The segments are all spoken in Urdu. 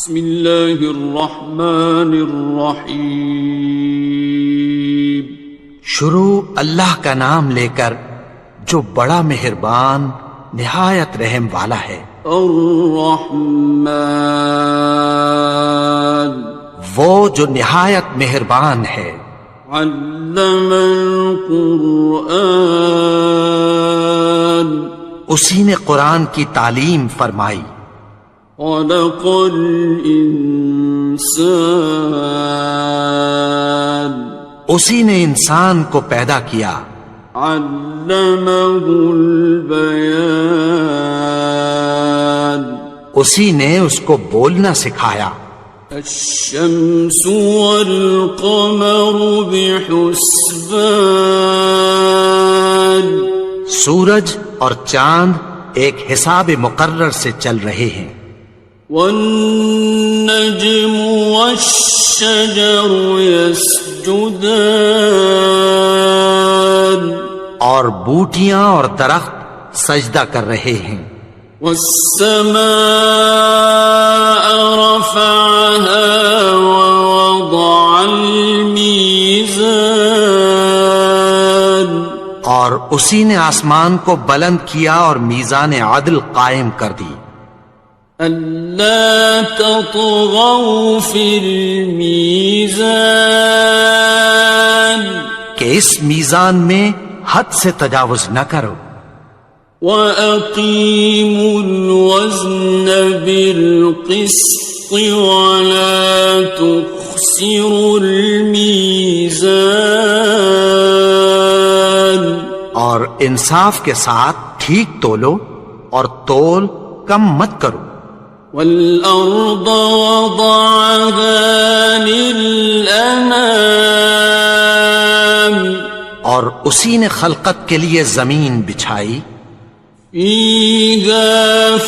بسم اللہ الرحمن الرحیم. شروع اللہ کا نام لے کر جو بڑا مہربان نہایت رحم والا ہے. الرحمن وہ جو نہایت مہربان ہے. علم القرآن اسی نے قرآن کی تعلیم فرمائی. خلق الانسان اسی نے انسان کو پیدا کیا. علمہ البیان اسی نے اس کو بولنا سکھایا. الشمس والقمر بحسبان سورج اور چاند ایک حساب مقرر سے چل رہے ہیں. والنجم والشجر يسجدان اور بوٹیاں اور درخت سجدہ کر رہے ہیں. والسماء رفعها ووضع الميزان اور اسی نے آسمان کو بلند کیا اور میزان عدل قائم کر دی. ألا تطغوا في الميزان کہ اس میزان میں حد سے تجاوز نہ کرو. وَأَقِيمُوا الْوَزْنَ بِالْقِسْطِ وَلَا تُخْسِرُوا الْمِيزَانَ اور انصاف کے ساتھ ٹھیک تولو اور تول کم مت کرو. وَالْأَرْضَ وَضَعَهَا لِلْأَنَامِ اور اسی نے خلقت کے لیے زمین بچھائی. فِيهَا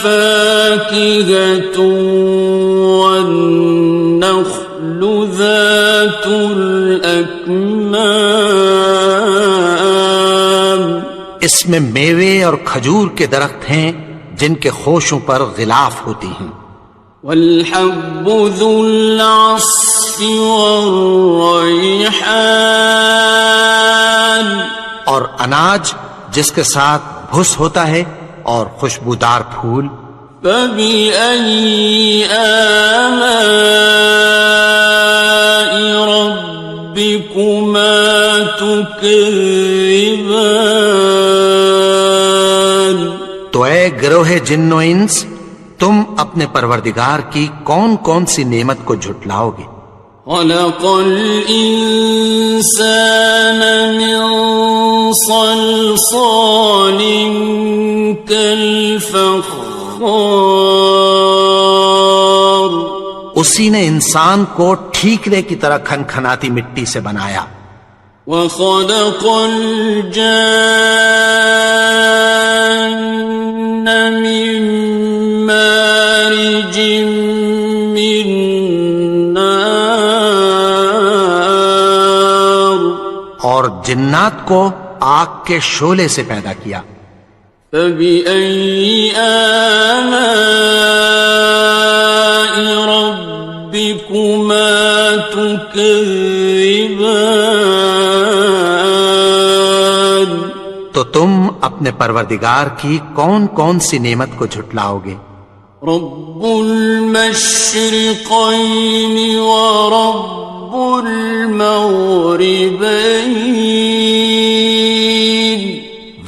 فَاكِهَةٌ وَالنَّخْلُ ذَاتُ الْأَكْمَامِ اس میں میوے اور کھجور کے درخت ہیں جن کے خوشوں پر غلاف ہوتی ہیں. وَالْحَبُّ ذُو الْعَصْفِ وَالرَّيْحَانِ اور اناج جس کے ساتھ بھس ہوتا ہے اور خوشبودار پھول. فَبِأَيِّ آلَاءِ رَبِّكُمَا تُكَذِّبَانِ تو اے گروہ جن و انس تم اپنے پروردگار کی کون کون سی نعمت کو جھٹلاؤ گے. خَلَقَ الْإِنسَانَ مِنْ صَلْصَالٍ كَالْفَخَّارِ اسی نے انسان کو ٹھیکرے کی طرح کھنکھناتی مٹی سے بنایا. وَخَلَقَ الْجَانَّ مِن مَّارِجٍ مِّن نَّارٍ اور جنات کو آگ کے شعلے سے پیدا کیا. فَبِأَيِّ آلَاءِ رَبِّكُمَا تُكَذِّبَانِ تو تم اپنے پروردگار کی کون کون سی نعمت کو جھٹلاؤ گے. رب المشرقین ورب المغربین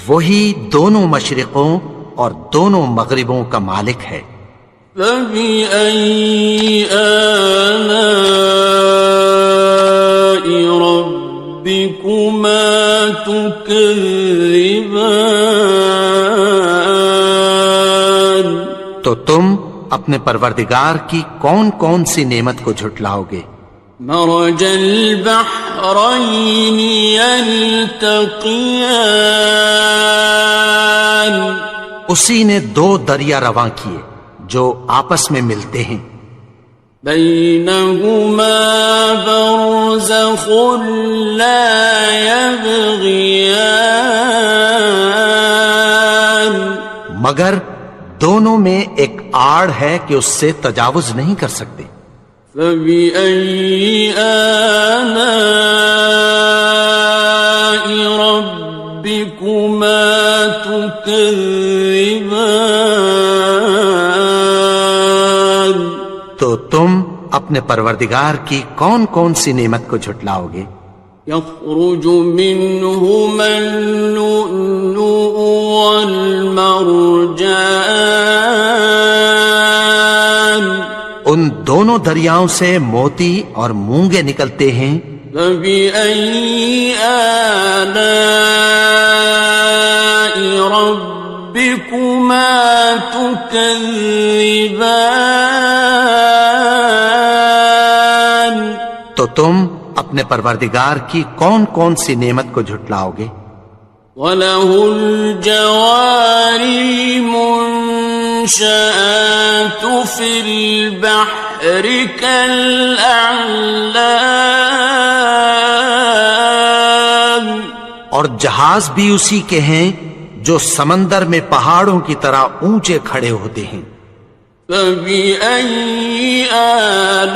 وہی دونوں مشرقوں اور دونوں مغربوں کا مالک ہے. فَبِأَيِّ آلَاءِ رَبِّكُمَا تُكَذِّبَانِ تو تم اپنے پروردگار کی کون کون سی نعمت کو جھٹلاؤ گے. مرج البحرین یلتقیان اسی نے دو دریا رواں کیے جو آپس میں ملتے ہیں. بینہما برزخ لا یبغیان مگر دونوں میں ایک آڑ ہے کہ اس سے تجاوز نہیں کر سکتے۔ فبأي آلاء ربكما تكذبان؟ تو تم اپنے پروردگار کی کون کون سی نعمت کو جھٹلاؤ گے؟ يخرج منهما اللؤلؤ والمرجان، ان دونوں دریاؤں سے موتی اور مونگے نکلتے ہیں۔ فبأي آلاء ربكما تكذبان؟ تو تم اپنے پروردگار کی کون کون سی نعمت کو جھٹلاؤ گے؟ وَلَهُ الْجَوَارِ الْمُنشَآتُ فِي الْبَحْرِ كَالْأَعْلَامِ، اور جہاز بھی اسی کے ہیں جو سمندر میں پہاڑوں کی طرح اونچے کھڑے ہوتے ہیں۔ فَبِأَيِّ آلَاءِ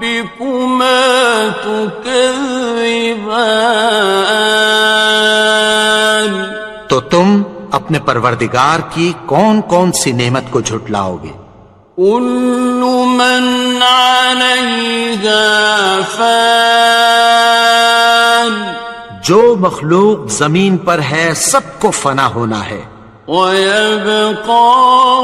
رَبِّكُمَا تُكَذِّبَانِ؟ تو تم اپنے پروردگار کی کون کون سی نعمت کو جھٹلاؤ گے؟ كُلُّ مَنْ عَلَيْهَا فَانٍ، جو مخلوق زمین پر ہے سب کو فنا ہونا ہے۔ وَيَبْقَى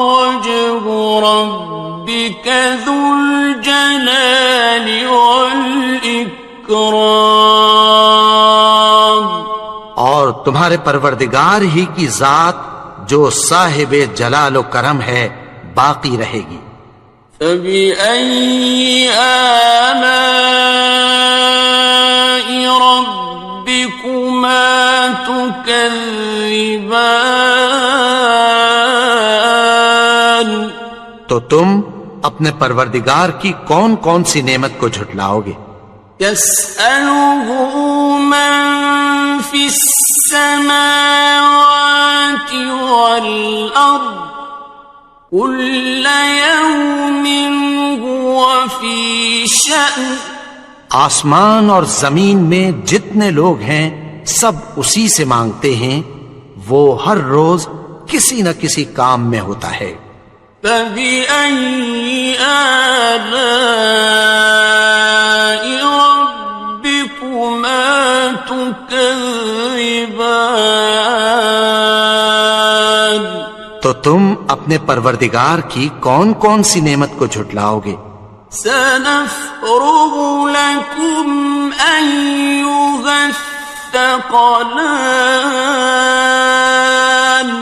وَجْهُ رَبِّكَ ذُو الْجَلَالِ وَالْإِكْرَامِ، اور تمہارے پروردگار ہی کی ذات جو صاحب جلال و کرم ہے باقی رہے گی۔ فَبِأَيِّ آلَاءِ رَبِّكُمَا تُكَذِّبَانِ؟ تو تم اپنے پروردگار کی کون کون سی نعمت کو جھٹلاؤ گے؟ يَسْأَلُهُ مَن فِي السَّمَاوَاتِ وَالْأَرْضِ كُلَّ يَوْمٍ هُوَ فِي شَأْنٍ، آسمان اور زمین میں جتنے لوگ ہیں سب اسی سے مانگتے ہیں، وہ ہر روز کسی نہ کسی کام میں ہوتا ہے۔ فَبِأَيِّ آلَاءِ رَبِّكُمَا تُكَذِّبَانِ؟ تو تم اپنے پروردگار کی کون کون سی نعمت کو جھٹلاؤ گے؟ سَنَفْرُغُ لَكُمْ أَيُّهَ الثَّقَلَانِ،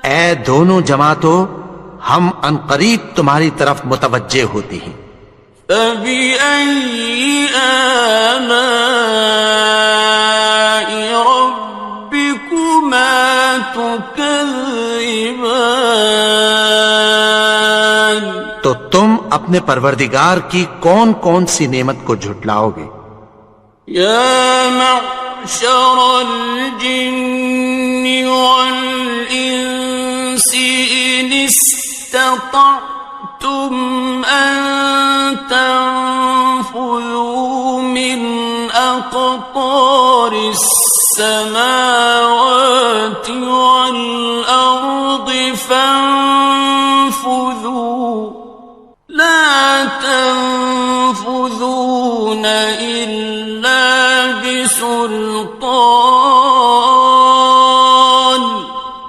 اے دونوں جماعتوں، ہم عنقریب تمہاری طرف متوجہ ہوتے ہیں۔ فَبِأَيِّ آلَاءِ رَبِّكُمَا تُكَذِّبَانِ؟ تو تم اپنے پروردگار کی کون کون سی نعمت کو جھٹلاؤ گے؟ يَا مَعْشَرَ الْجِنِّ وَالْإِنسِ إِنِ اسْتَطَعْتُمْ أَن تَنفُذُوا مِنْ أَقْطَارِ السَّمَاوَاتِ وَالْأَرْضِ فَانفُذُوا لَا تَنفُذُونَ إِلَّا بِسُلْطَانٍ۔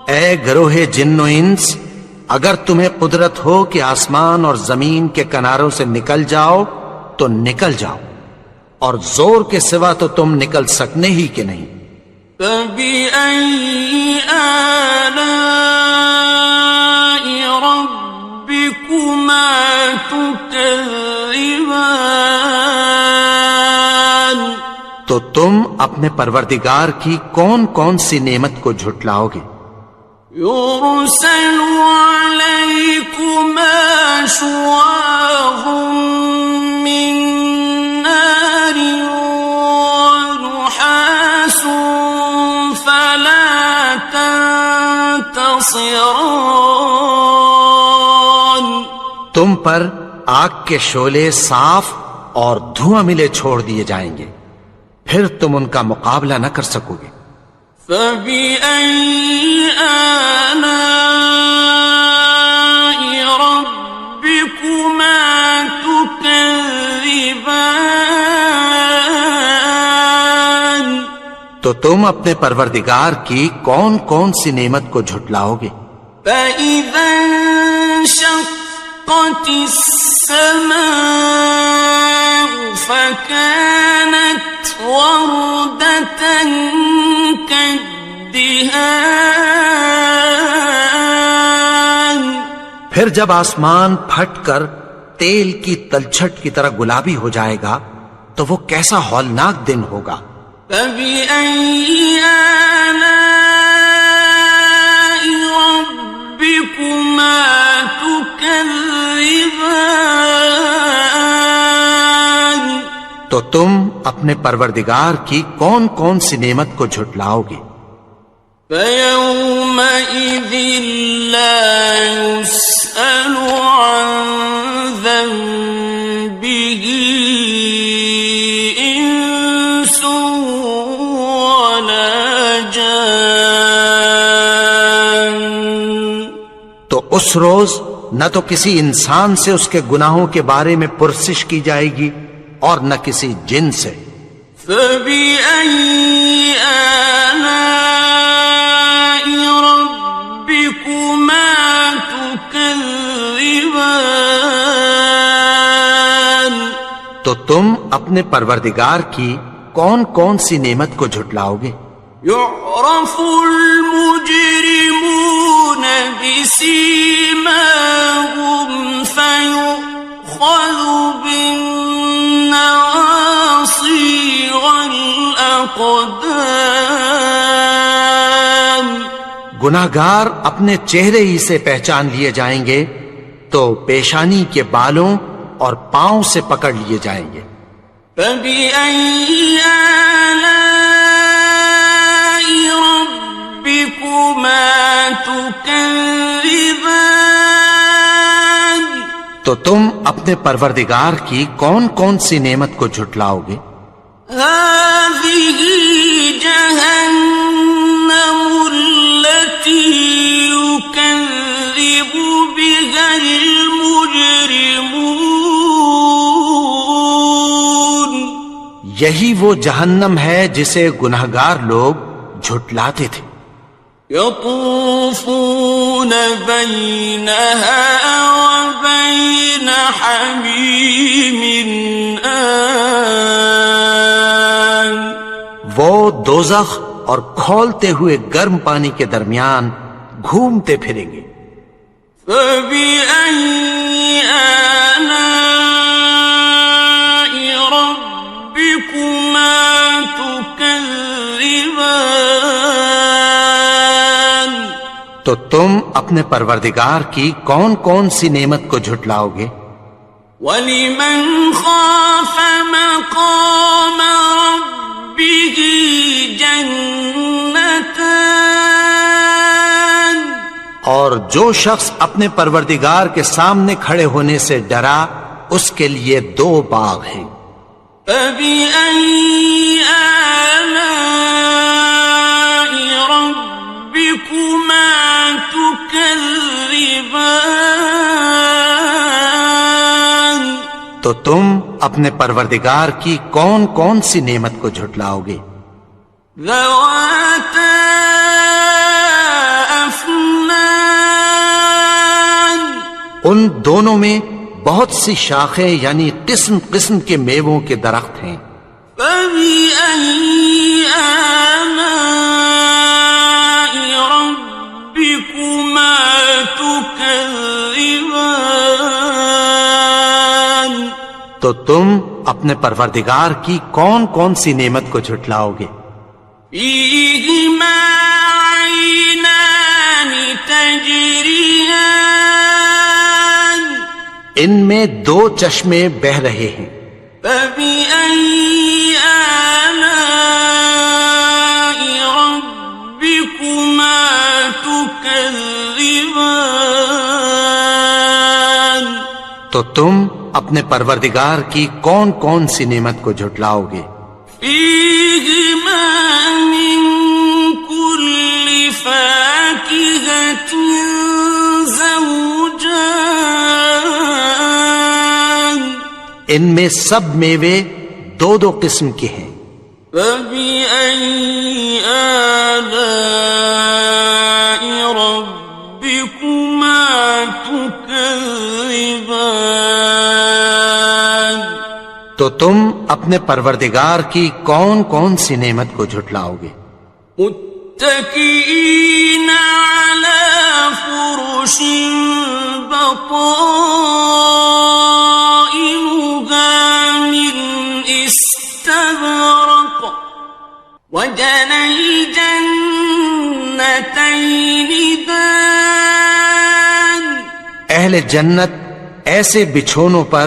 اے گروہ جن و انس، اگر تمہیں قدرت ہو کہ آسمان اور زمین کے کناروں سے نکل جاؤ تو نکل جاؤ، اور زور کے سوا تو تم نکل سکنے ہی کہ نہیں۔ فَبِأَيِّ آلَاءِ رَبِّكُمَا تُكَذِّبَانِ؟ تو تم اپنے پروردگار کی کون کون سی نعمت کو جھٹلاؤ گے؟ يُرْسَلُ عَلَيْكُمَا شُوَاظٌ مِّن نَّارٍ وَنُحَاسٌ فَلَا تَنتَصِرَانِ؟ تم پر آگ کے شعلے صاف اور دھواں ملے چھوڑ دیے جائیں گے، پھر تم ان کا مقابلہ نہ کر سکو گے۔ فَبِأَيِّ آلَاءِ رَبِّكُمَا تُكَذِّبَانِ؟ تو تم اپنے پروردگار کی کون کون سی نعمت کو جھٹلاؤ گے؟ فَإِذَا انشَقَّتِ السَّمَاءُ فَكَانَتْ وَرْدَةً كَالدِّهَانِ، پھر جب آسمان پھٹ کر تیل کی تلچھٹ کی طرح گلابی ہو جائے گا تو وہ کیسا ہولناک دن ہوگا۔ فَبِأَيِّ آلَاءِ رَبِّكُمَا تُكَذِّبَانِ؟ تو تم اپنے پروردگار کی کون کون سی نعمت کو جھٹلاؤ گے؟ فَيَوْمَئِذٍ لَا يُسْأَلُ عَنْ ذَنبِهِ إِنسٌ وَلَا جَانٌ۔ تو اس روز نہ تو کسی انسان سے اس کے گناہوں کے بارے میں پرسش کی جائے گی اور نہ کسی جن سے۔ فَبِأَيِّ آلَاءِ رَبِّكُمَا تُكَذِّبَانِ؟ تو تم اپنے پروردگار کی کون کون سی نعمت کو جھٹلاؤ گے؟ يُعْرَفُ الْمُجْرِمُونَ بِسِيمَاهُمْ فَيُؤْخَذُ بِالنَّوَاصِي وَالْأَقْدَامِ۔ گناہگار اپنے چہرے ہی سے پہچان لیے جائیں گے تو پیشانی کے بالوں اور پاؤں سے پکڑ لیے جائیں گے۔ فَبِأَيِّ آلَاءِ رَبِّكُمَا تُكَذِّبَانِ؟ تو تم اپنے پروردگار کی کون کون سی نعمت کو جھٹلاؤ گے؟ هَذِهِ جَهَنَّمُ الَّتِي يُكَذِّبُ بِهَا الْمُجْرِمُونَ۔ یہی وہ جہنم ہے جسے گناہگار لوگ جھٹلاتے تھے۔ يَطُوفُونَ بَيْنَهَا وَبَيْنَ حَمِيمٍ آنٍ۔ وہ دوزخ اور کھولتے ہوئے گرم پانی کے درمیان گھومتے پھریں گے۔ فَبِأَيِّ آلَاءِ رَبِّكُمَا تُكَذِّبَانِ؟ تو تم اپنے پروردگار کی کون کون سی نعمت کو جھٹلاؤ گے؟ وَلِمَنْ خَافَ مَقَامَ رَبِّهِ جَنَّتَانِ؟ اور جو شخص اپنے پروردگار کے سامنے کھڑے ہونے سے ڈرا اس کے لیے 2 باغ ہیں۔ فَبِأَيِّ آلَاءِ رَبِّكُمَا تُكَذِّبَانِ؟ تو تم اپنے پروردگار کی کون کون سی نعمت کو جھٹلاؤ گے؟ ذَوَاتَا أَفْنَانٍ؟ ان دونوں میں بہت سی شاخیں یعنی قسم قسم کے میووں کے درخت ہیں۔ فَبِأَيِّ آلَاءِ رَبِّكُمَا تُكَذِّبَانِ؟ تو تم اپنے پروردگار کی کون کون سی نعمت کو جھٹلاؤ گے؟ فِيهِمَا عَيْنَانِ تَجْرِيَانِ؟ ان میں 2 چشمے بہ رہے ہیں۔ فَبِأَيِّ آلَاءِ رَبِّكُمَا تُكَذِّبَانِ؟ تو تم اپنے پروردگار کی کون کون سی نعمت کو جھٹلاؤ گے؟ فیہما من کل فاکہۃ زوجان، ان میں سب میوے دو دو قسم کے ہیں۔ فبأي آلاء ربكما تكذبان، تو تم اپنے پروردگار کی کون کون سی نعمت کو جھٹلاؤ گے؟ متكئين على فرش بطائنها من استبرق، وجنى الجنتين دان، اہل جنت ایسے بچھونوں پر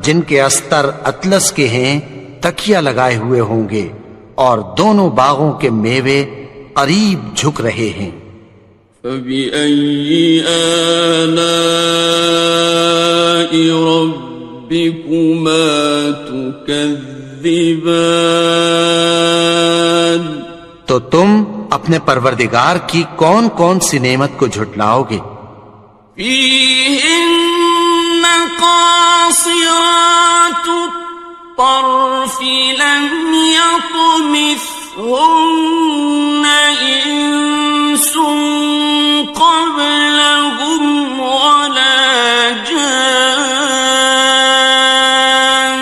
جن کے استر اطلس کے ہیں تکیہ لگائے ہوئے ہوں گے، اور دونوں باغوں کے میوے قریب جھک رہے ہیں۔ فبأي آلاء ربكما تكذبان، تو تم اپنے پروردگار کی کون کون سی نعمت کو جھٹلاؤ گے؟ فيهن قاصرات الطرف لم يطمثهن إنس قبلهم ولا جان،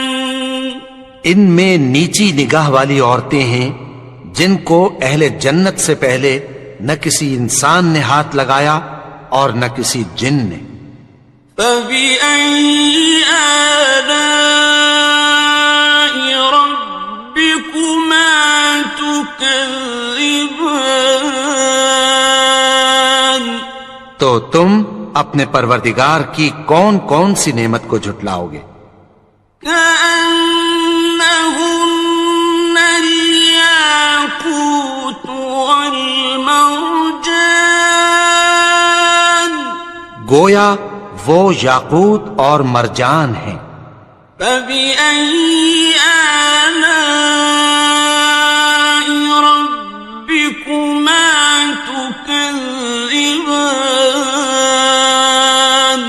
ان میں نیچی نگاہ والی عورتیں ہیں جن کو اہل جنت سے پہلے نہ کسی انسان نے ہاتھ لگایا اور نہ کسی جن نے۔ فبأي آلاء ربكما تكذبان، تو تم اپنے پروردگار کی کون کون سی نعمت کو جھٹلاؤ گے؟ كأنهن الياقوت والمرجان، گویا وہ یاقوت اور مرجان ہیں۔ فبأي آلاء ربكما تكذبان،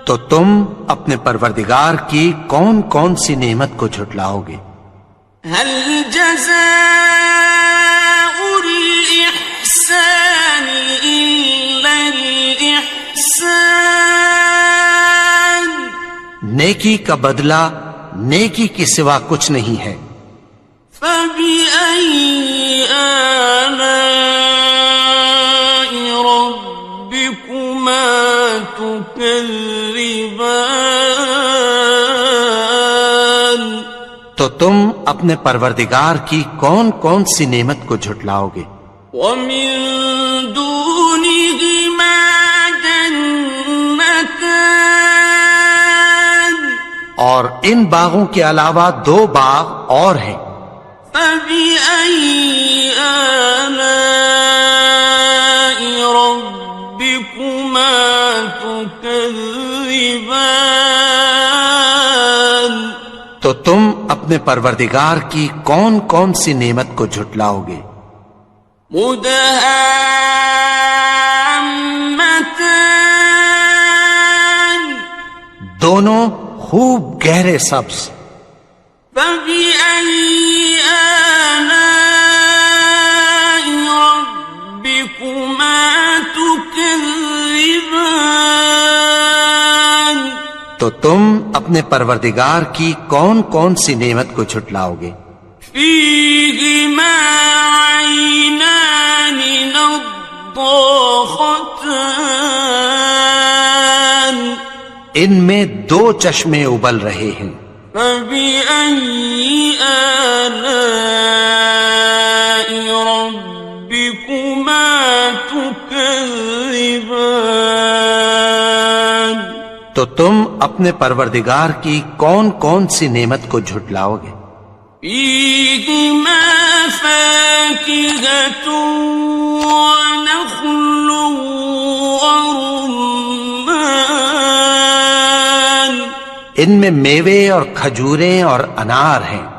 تو تم اپنے پروردگار کی کون کون سی نعمت کو جھٹلاؤ گے؟ هل جزاء الإحسان إلا الإحسان، نیکی کا بدلہ نیکی کے سوا کچھ نہیں ہے۔ فبأي آلاء ربكما تكذبان، تو تم اپنے پروردگار کی کون کون سی نعمت کو جھٹلاؤ گے؟ ومن دونهما جنتان، اور ان باغوں کے علاوہ دو باغ اور ہیں۔ فبأي آلاء ربكما تكذبان، تو تم اپنے پروردگار کی کون کون سی نعمت کو جھٹلاؤ گے؟ مدهامتان، دونوں خوب گہرے سبز۔ فبأي آلاء ربكما تكذبان، تو تم اپنے پروردگار کی کون کون سی نعمت کو جھٹلاؤ گے؟ فيهما عينان نضاختان، ان میں دو چشمے ابل رہے ہیں۔ فبأي آلاء ربكما تكذبان، تو تم اپنے پروردگار کی کون کون سی نعمت کو جھٹلاؤ گے؟ فيهما فاكهة ونخل ورمان، ان میں میوے اور کھجوریں اور انار ہیں۔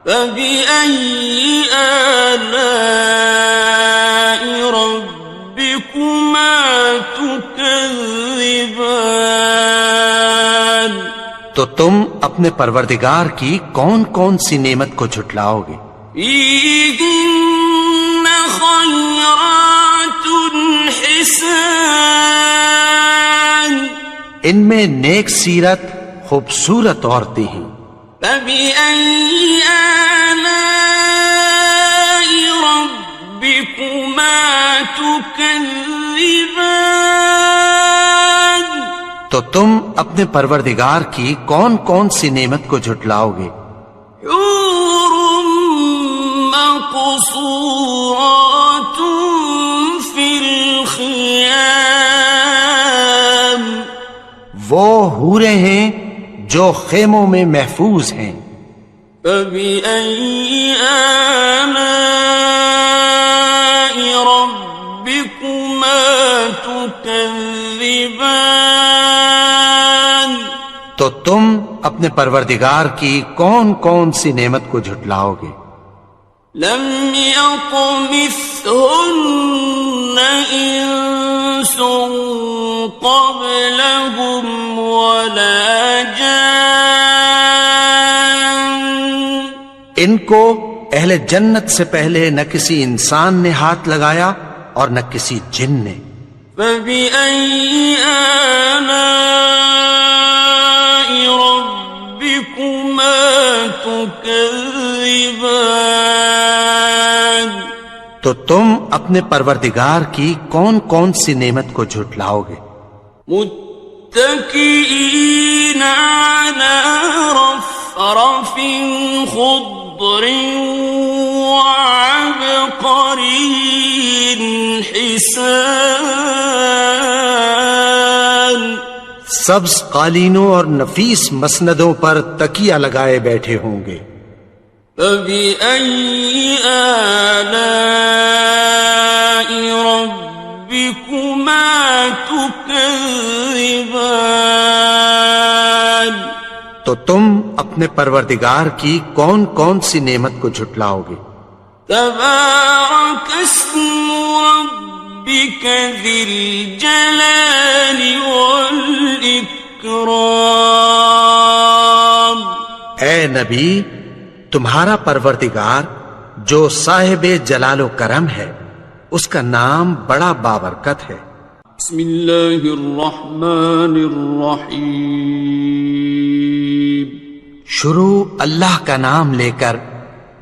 فبأي آلاء ربكما تكذبان؟ تو تم اپنے پروردگار کی کون کون سی نعمت کو جھٹلاؤ گے؟ فيهن خيرات حسان، ان میں نیک سیرت خوبصورت عورتیں ہیں۔ فبأي آلاء ربكما تكذبان؟ تو تم اپنے پروردگار کی کون کون سی نعمت کو جھٹلاؤ گے؟ حور مقصورات في الخيام، وہ حوریں ہیں جو خیموں میں محفوظ ہیں۔ فبأي آلاء ربكما تكذبان؟ تو تم اپنے پروردگار کی کون کون سی نعمت کو جھٹلاؤ گے؟ لم يطمثهن إنس قبلهم ولا جان، ان کو اہل جنت سے پہلے نہ کسی انسان نے ہاتھ لگایا اور نہ کسی جن نے۔ فبأي آلاء ربكما تكذبان؟ تو تم اپنے پروردگار کی کون کون سی نعمت کو جھٹلاؤ گے؟ متكئين على رفرف خضر وعبقري حسان، سبز قالینوں اور نفیس مسندوں پر تکیہ لگائے بیٹھے ہوں گے۔ فبأي آلاء ربكما تكذبان؟ تو تم اپنے پروردگار کی کون کون سی نعمت کو جھٹلاؤ گے؟ تبارك اسم ربك ذي الجلال والإكرام۔ اے نبی، تمہارا پروردگار جو صاحب جلال و کرم ہے، اس کا نام بڑا بابرکت ہے۔ بسم اللہ الرحمن الرحیم، شروع اللہ کا نام لے کر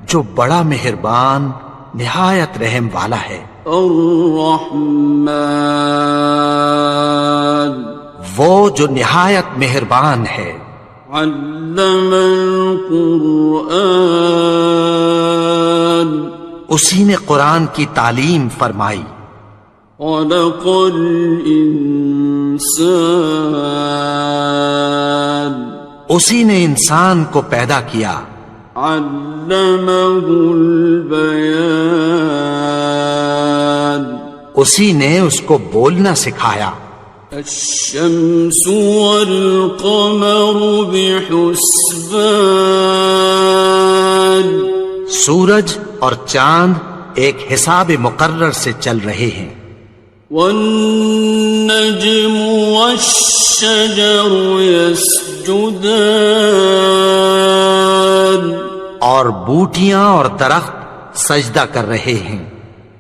جو بڑا مہربان نہایت رحم والا ہے۔ الرحمن، وہ جو نہایت مہربان ہے۔ علم القرآن، اسی نے قرآن کی تعلیم فرمائی۔ خلق الانسان، اسی نے انسان کو پیدا کیا۔ علمہ البیان، اسی نے اس کو بولنا سکھایا۔ الشمس والقمر بحسبان، سورج اور چاند ایک حساب مقرر سے چل رہے ہیں۔ والنجم والشجر يسجدان، اور بوٹیاں اور درخت سجدہ کر رہے ہیں۔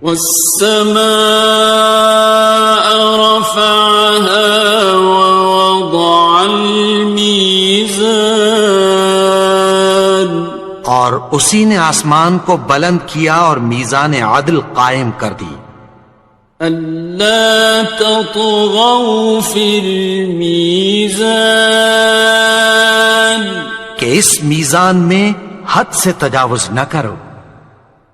والسماء رفعها ووضع الميزان، اور اسی نے آسمان کو بلند کیا اور میزان عدل قائم کر دی۔ ألا تطغوا في الميزان، کہ اس میزان میں حد سے تجاوز نہ کرو۔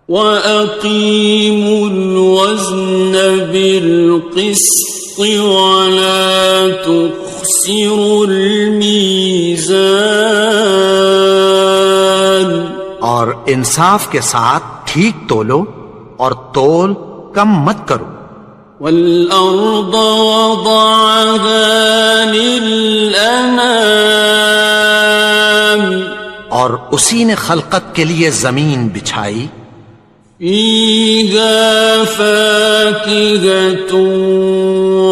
وَأَقِيمُوا الْوَزْنَ بِالْقِسْطِ وَلَا تُخْسِرُوا الْمِيزَانَ، اور انصاف کے ساتھ ٹھیک تولو اور تول کم مت کرو۔ وَالْأَرْضَ وَضَعَهَا لِلْأَنَامِ، اور اسی نے خلقت کے لیے زمین بچھائی، فيها فاكهة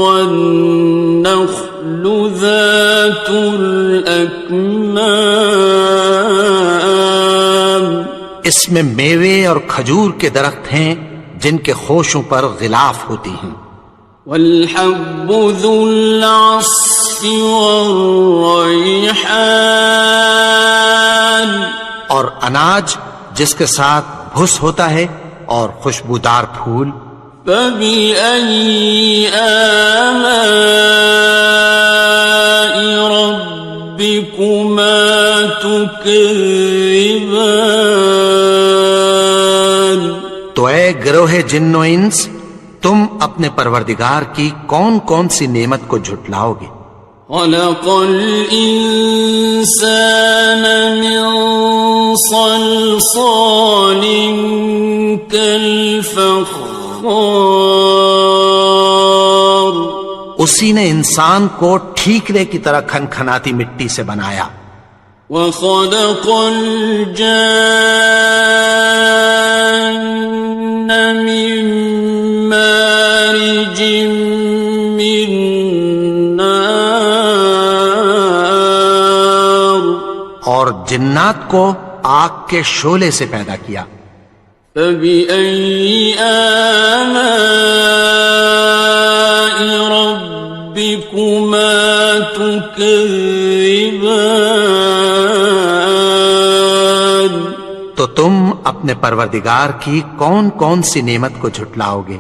والنخل ذات الأكمام، اس میں میوے اور کھجور کے درخت ہیں جن کے خوشوں پر غلاف ہوتی ہیں، والحب ذو العصف والریحان، اور اناج جس کے ساتھ بھس ہوتا ہے اور خوشبودار پھول، فبأي آلاء ربكما تكذبان۔ تو اے گروہ جن و انس، تم اپنے پروردگار کی کون کون سی نعمت کو جھٹلاؤ گے؟ خلق الإنسان من صلصال كالفخار، اسی نے انسان کو ٹھیکرے کی طرح کھنکھناتی مٹی سے بنایا، وخلق الجان من مارج من نار، اور جنات کو آگ کے شعلے سے پیدا کیا، فبأي آلاء ربكما تكذبان۔ تو تم اپنے پروردگار کی کون کون سی نعمت کو جھٹلاؤ گے؟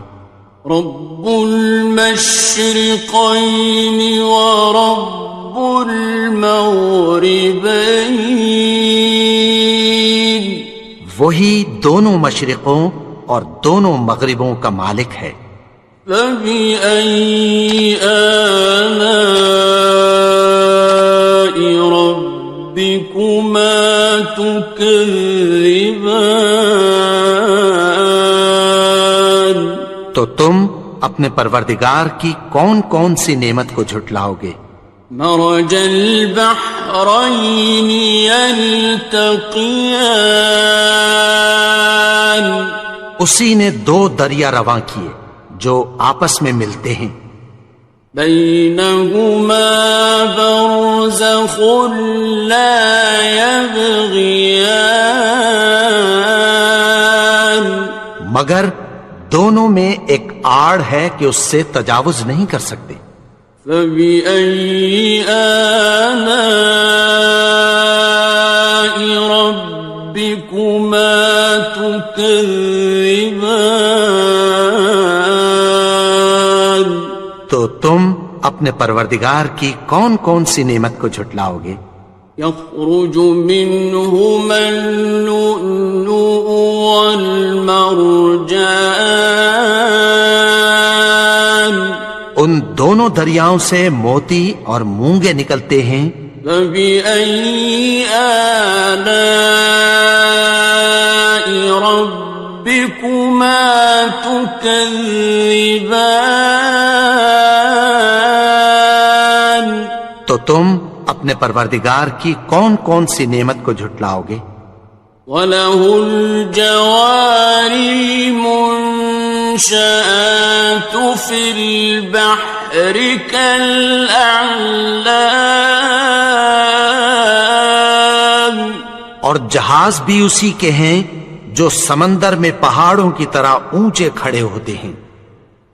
رب المشرقين ورب المغربين، وہی دونوں مشرقوں اور دونوں مغربوں کا مالک ہے، فبأي آلاء ربكما تكذبان۔ تو تم اپنے پروردگار کی کون کون سی نعمت کو جھٹلاؤ گے؟ مرج البحرين يلتقيان، اسی نے دو دریا رواں کیے جو آپس میں ملتے ہیں، بينهما برزخ لا يبغيان، مگر دونوں میں ایک آڑ ہے کہ اس سے تجاوز نہیں کر سکتے، فبأي آلاء ربكما تكذبان۔ تو تم اپنے پروردگار کی کون کون سی نعمت کو جھٹلاؤ گے؟ يخرج منهما اللؤلؤ والمرجان، ان دونوں دریاؤں سے موتی اور مونگے نکلتے ہیں، فبأي آلاء ربكما تكذبان۔ تو تم اپنے پروردگار کی کون کون سی نعمت کو جھٹلاؤ گے؟ وَلَهُ الْجَوَارِ الْمُنشَآتُ فِي الْبَحْرِ كَالْأَعْلَامِ، اور جہاز بھی اسی کے ہیں جو سمندر میں پہاڑوں کی طرح اونچے کھڑے ہوتے ہیں،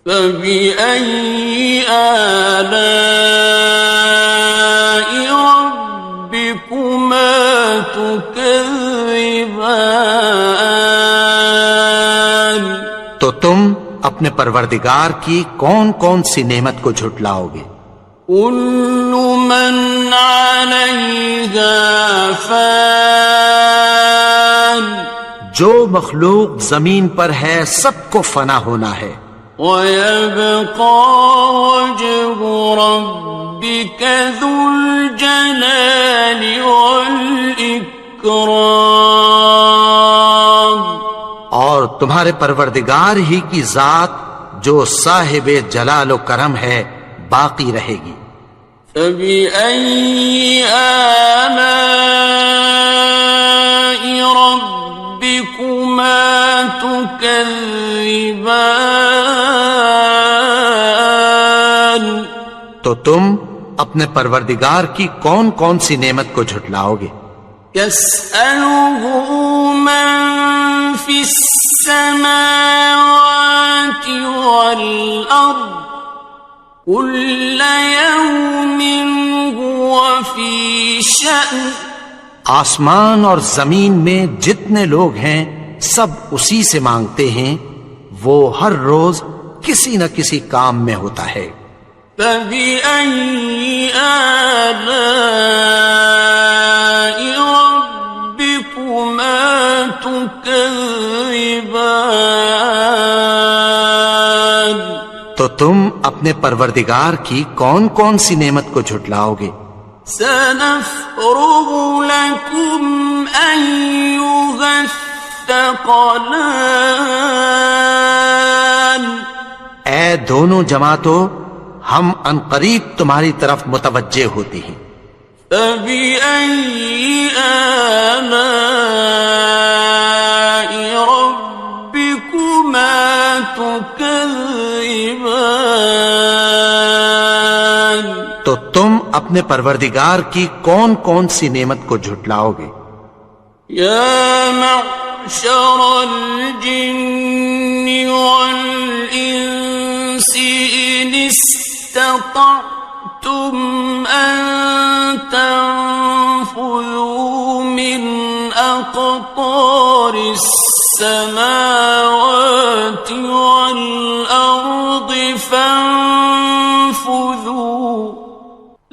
فَبِأَيِّ آلَاءِ رَبِّكُمَا تُكَذِّبَانِ۔ تو تم اپنے پروردگار کی کون کون سی نعمت کو جھٹلاؤ گے؟ كل من عليها فان، جو مخلوق زمین پر ہے سب کو فنا ہونا ہے، ويبقى وجه ربك ذو الجلال والإكرام، اور تمہارے پروردگار ہی کی ذات جو صاحب جلال و کرم ہے باقی رہے گی۔ فبأي آلاء تكذبان تو تم اپنے پروردگار کی کون کون سی نعمت کو جھٹلاؤ گے؟ يسأله من في السماوات والأرض كل يوم هو في شأن آسمان اور زمین میں جتنے لوگ ہیں سب اسی سے مانگتے ہیں، وہ ہر روز کسی نہ کسی کام میں ہوتا ہے۔ فبأي آلاء ربكما تكذبان تو تم اپنے پروردگار کی کون کون سی نعمت کو جھٹلاؤ گے؟ سنفرغ لكم أيها الثقلان اے دونوں جماعتوں، ہم عنقریب تمہاری طرف متوجہ ہوتے ہیں۔ فبأي آلاء ربكما تكذبان تو تم اپنے پروردگار کی کون کون سی نعمت کو جھٹلاؤ گے؟ يا معشر الجن والإنس إن استطعتم أن تنفذوا من أقطار السماوات والأرض فانفذوا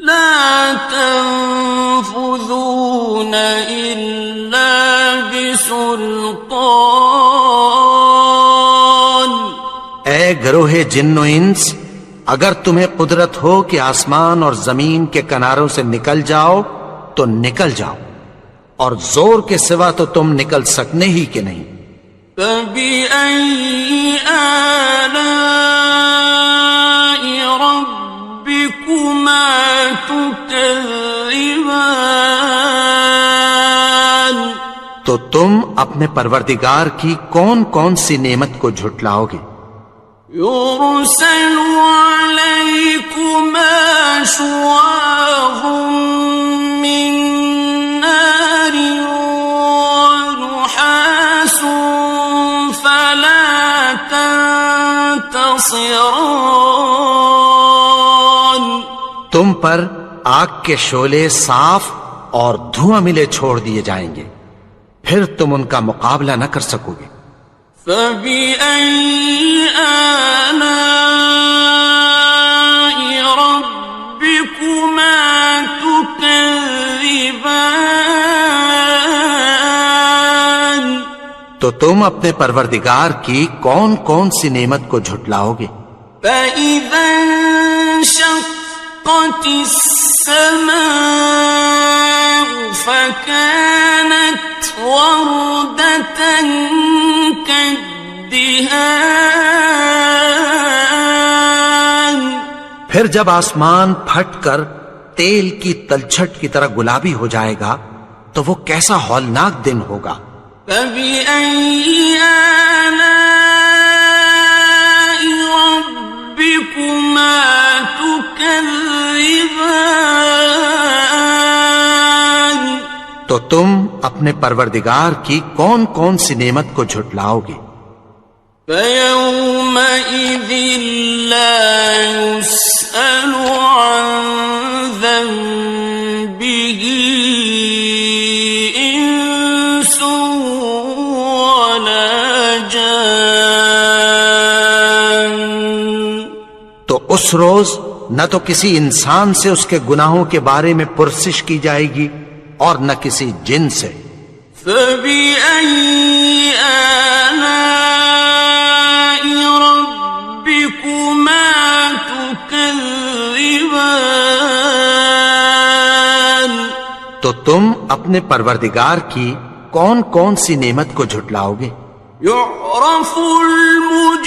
لا تنفذون إلا بسلطان اے گروہ جن و انس، اگر تمہیں قدرت ہو کہ آسمان اور زمین کے کناروں سے نکل جاؤ تو نکل جاؤ، اور زور کے سوا تو تم نکل سکنے ہی کہ نہیں۔ فبأي آلاء ربكما تكذبان تو تم اپنے پروردگار کی کون کون سی نعمت کو جھٹلاؤ گے؟ يرسل عليكما شواظ من نار ونحاس فلا تنتصران تم پر آگ کے شعلے صاف اور دھواں ملے چھوڑ دیے جائیں گے، پھر تم ان کا مقابلہ نہ کر سکو گے۔ فبأي آلاء ربكما تكذبان تو تم اپنے پروردگار کی کون کون سی نعمت کو جھٹلاؤ گے؟ فإذا انشقت السماء فكانت وردة كالدهان پھر جب آسمان پھٹ کر تیل کی تلچھٹ کی طرح گلابی ہو جائے گا تو وہ کیسا ہولناک دن ہوگا۔ فبأي آلاء ربكما تكذبان تو تم اپنے پروردگار کی کون کون سی نعمت کو جھٹلاؤ گے؟ فيومئذ لا يسأل عن ذنبه إنس ولا جان تو اس روز نہ تو کسی انسان سے اس کے گناہوں کے بارے میں پرسش کی جائے گی اور نہ کسی جن سے۔ فبأي آلاء ربكما تكذبان تو تم اپنے پروردگار کی کون کون سی نعمت کو جھٹلاؤ گے؟ يعرف المجرمون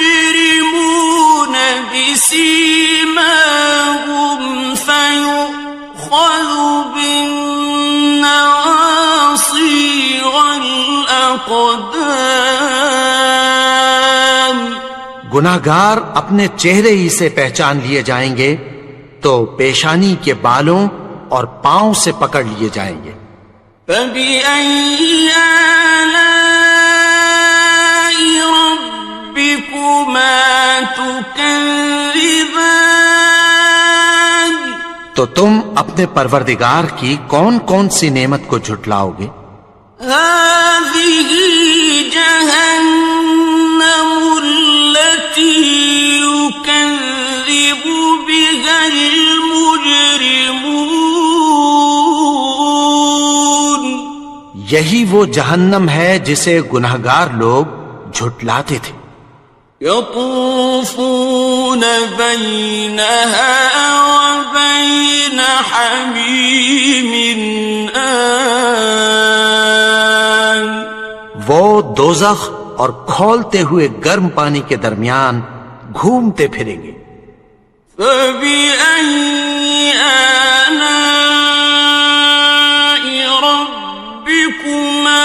بسيماهم فيؤخذ بالنواصي والأقدام گناہگار اپنے چہرے ہی سے پہچان لیے جائیں گے تو پیشانی کے بالوں اور پاؤں سے پکڑ لیے جائیں گے۔ فَبِأَيِّ آلَاءِ رَبِّكُمَا تُكَذِّبَانِ؟ تو تم اپنے پروردگار کی کون کون سی نعمت کو جھٹلاؤ گے؟ هَٰذِهِ جَهَنَّمُ الَّتِي يُكَذِّبُ بِهَا الْمُجْرِمُونَ۔ یہی وہ جہنم ہے جسے گناہگار لوگ جھٹلاتے تھے۔ يطوفون بينها وبين حميم آن۔ وہ دوزخ اور کھولتے ہوئے گرم پانی کے درمیان گھومتے پھریں گے۔ فَبِأَيِّ آلَاءِ رَبِّكُمَا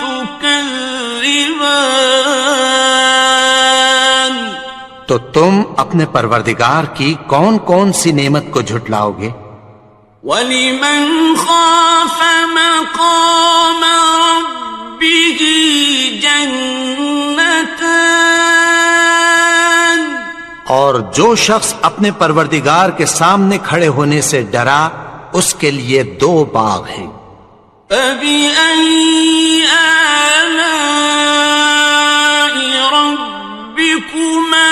تُكَذِّبَانِ؟ تو تم اپنے پروردگار کی کون کون سی نعمت کو جھٹلاؤ گے؟ وَلِمَنْ خَافَ مَقَامَ رَبِّهِ جَنَّتَانِ؟ اور جو شخص اپنے پروردگار کے سامنے کھڑے ہونے سے ڈرا اس کے لیے 2 باغ ہیں۔ فَبِأَيِّ آلَاءِ رَبِّكُمَا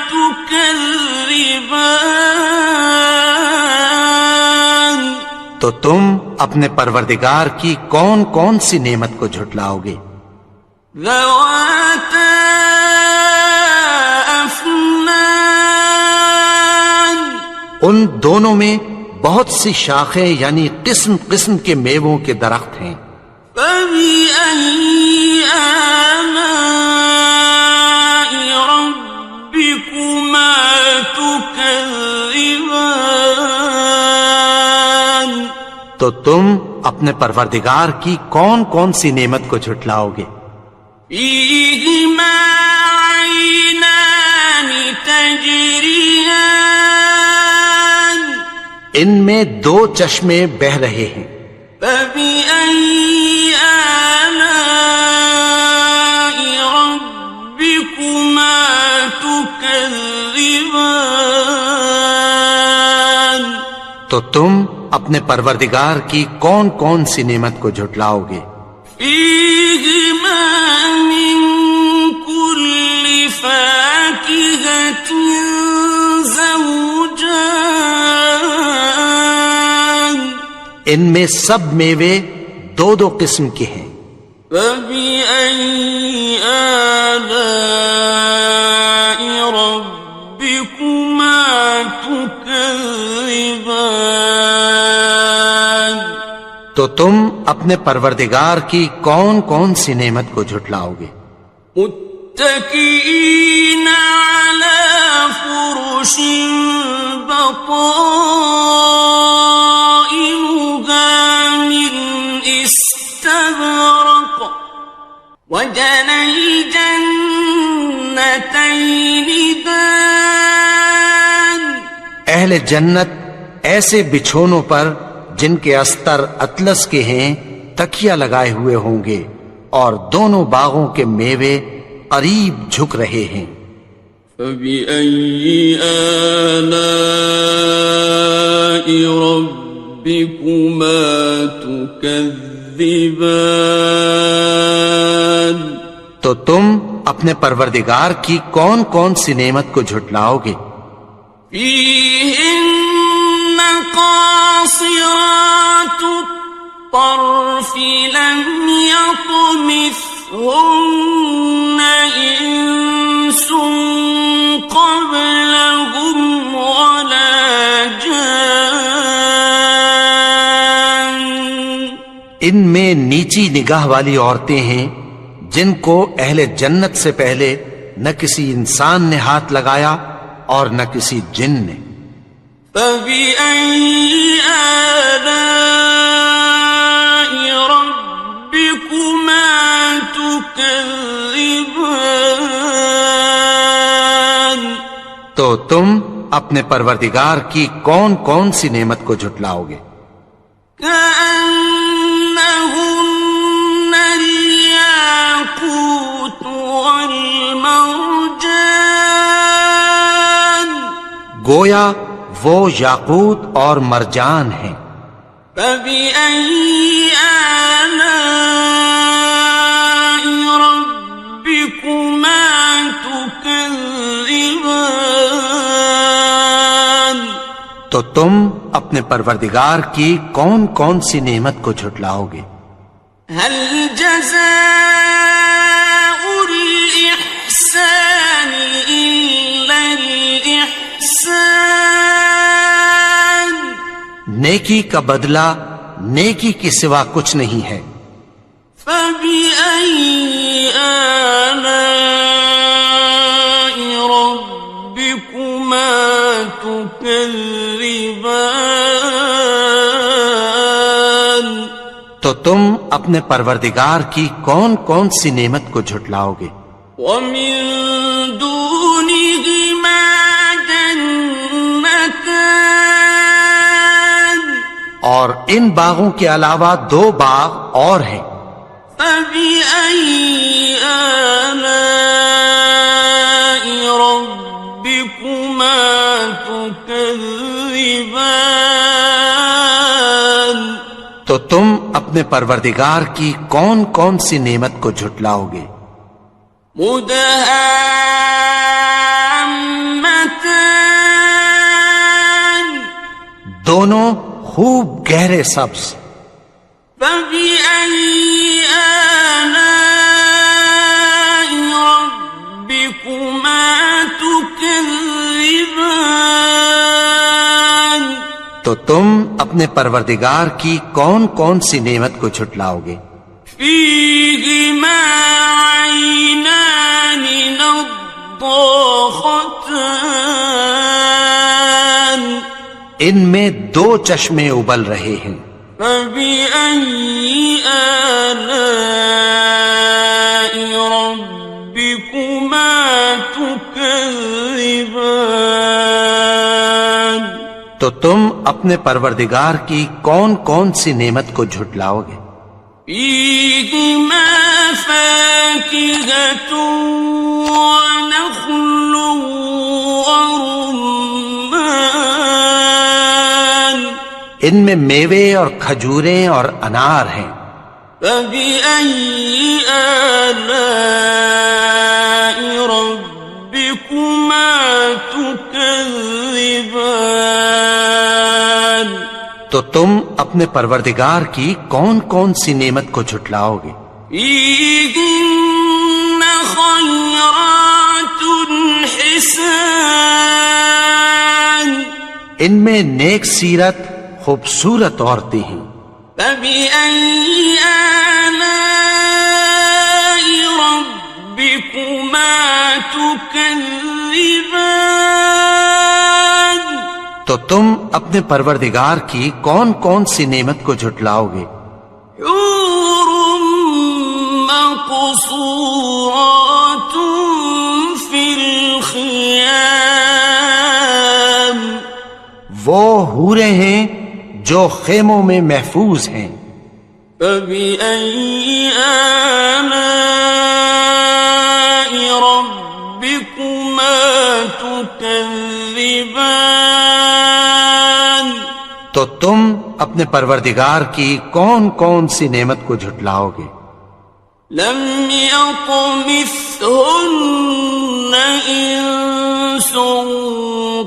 تُكَذِّبَانِ؟ تو تم اپنے پروردگار کی کون کون سی نعمت کو جھٹلاؤ گے؟ ذَوَاتَا أَفْنَانٍ؟ ان دونوں میں بہت سی شاخیں یعنی قسم قسم کے میووں کے درخت ہیں۔ فَبِأَيِّ آلَاءِ رَبِّكُمَا تُكَذِّبَانِ؟ تو تم اپنے پروردگار کی کون کون سی نعمت کو جھٹلاؤ گے؟ فِيهِمَا عَيْنَانِ تَجْرِيَانِ؟ ان میں 2 چشمے بہ رہے ہیں۔ فَبِأَيِّ آلَاءِ رَبِّكُمَا تُكَذِّبَانِ؟ تو تم اپنے پروردگار کی کون کون سی نعمت کو جھٹلاؤ گے؟ فِيهِمَا مِن كُلِّ فَاكِهَةٍ زَوْجَانِ؟ ان میں سب میوے 2 قسم کے ہیں۔ فَبِأَيِّ آلَاءِ رَبِّكُمَا تُكَذِّبَانِ؟ تو تم اپنے پروردگار کی کون کون سی نعمت کو جھٹلاؤ گے؟ متكئين على فرش بطائنها من استبرق وجنى الجنتين دان۔ اہل جنت ایسے بچھونوں پر جن کے استر اطلس کے ہیں تکیہ لگائے ہوئے ہوں گے اور دونوں باغوں کے میوے قریب جھک رہے ہیں۔ فَبِأَيِّ آلَاءِ رَبِّكُمَا تُكَذِّبَانِ؟ تو تم اپنے پروردگار کی کون کون سی نعمت کو جھٹلاؤ گے؟ فِيهِنَّ قَاصِرَاتُ الطَّرْفِ لَمْ يَطْمِثْهُنَّ إِنسٌ قَبْلَهُمْ وَلَا جَانٌّ۔ ان میں نیچی نگاہ والی عورتیں ہیں جن کو اہل جنت سے پہلے نہ کسی انسان نے ہاتھ لگایا اور نہ کسی جن نے۔ فَبِأَيِّ آلَاءِ رَبِّكُمَا تُكَذِّبَانِ؟ تو تم اپنے پروردگار کی کون کون سی نعمت کو جھٹلاؤ گے؟ كأنهن الياقوت والمرجان گویا وہ یاقوت اور مرجان ہیں۔ فبأي آلاء ربكما تكذبان تو تم اپنے پروردگار کی کون کون سی نعمت کو جھٹلاؤ گے؟ هل جزاء الإحسان إلا الإحسان نیکی کا بدلہ نیکی کے سوا کچھ نہیں ہے۔ فبأي آلاء ربكما تكذبان تو تم اپنے پروردگار کی کون کون سی نعمت کو جھٹلاؤ گے؟ ومن دونهما جنتان اور ان باغوں کے علاوہ دو باغ اور ہیں۔ فبأي آلاء ربكما تكذبان تو تم اپنے پروردگار کی کون کون سی نعمت کو جھٹلاؤ گے؟ مدهامتان دونوں خوب گہرے سبز۔ فبأي آلاء ربكما تكذبان تو تم اپنے پروردگار کی کون کون سی نعمت کو جھٹلاؤ گے؟ فيهما عينان نضاختان ان میں دو چشمے ابل رہے ہیں۔ فبأي آلاء ربكما تكذبان تو تم اپنے پروردگار کی کون کون سی نعمت کو جھٹلاؤ گے؟ فيهما فاكهة ونخل ورمان ان میں میوے اور کھجوریں اور انار ہیں۔ فبأي آلاء ربكما تكذبان تو تم اپنے پروردگار کی کون کون سی نعمت کو جھٹلاؤ گے؟ فيهن خيرات حسان ان میں نیک سیرت خوبصورت عورتیں ہیں۔ فبأي آلاء ربكما تكذبان تو تم اپنے پروردگار کی کون کون سی نعمت کو جھٹلاؤ گے؟ حور مقصورات في الخيام وہ حوریں ہیں جو خیموں میں محفوظ ہیں۔ فبأي آلاء ربكما تكذبان تو تم اپنے پروردگار کی کون کون سی نعمت کو جھٹلاؤ گے؟ لم يطمثهن إنس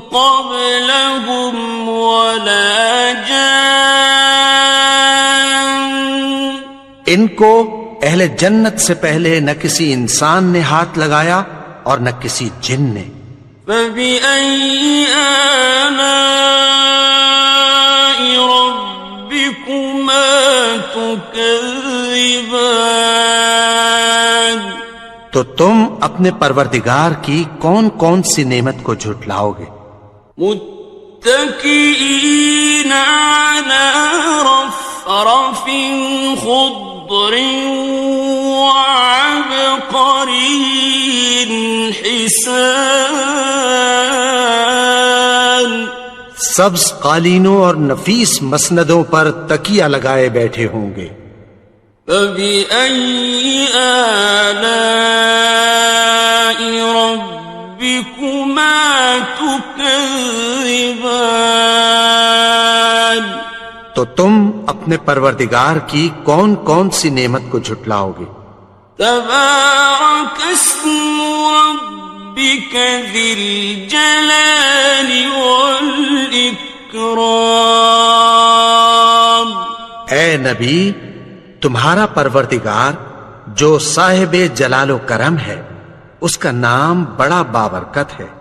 قبلهم ولا جان ان کو اہل جنت سے پہلے نہ کسی انسان نے ہاتھ لگایا اور نہ کسی جن نے۔ فبأي آلاء ربكما تكذبان تو تم اپنے پروردگار کی کون کون سی نعمت کو جھٹلاؤ گے؟ متكئين على رفرف خضر وعبقري حسان سبز قالینوں اور نفیس مسندوں پر تکیہ لگائے بیٹھے ہوں گے. فَبِأَيِّ آلَاءِ رَبِّكُمَا تُكَذِّبَانِ تو تم اپنے پروردگار کی کون کون سی نعمت کو جھٹلاؤ گے؟ تبارک اسم ربک ذی الجلال والاکرام. اے نبی، تمہارا پروردگار جو صاحب جلال و کرم ہے، اس کا نام بڑا بابرکت ہے.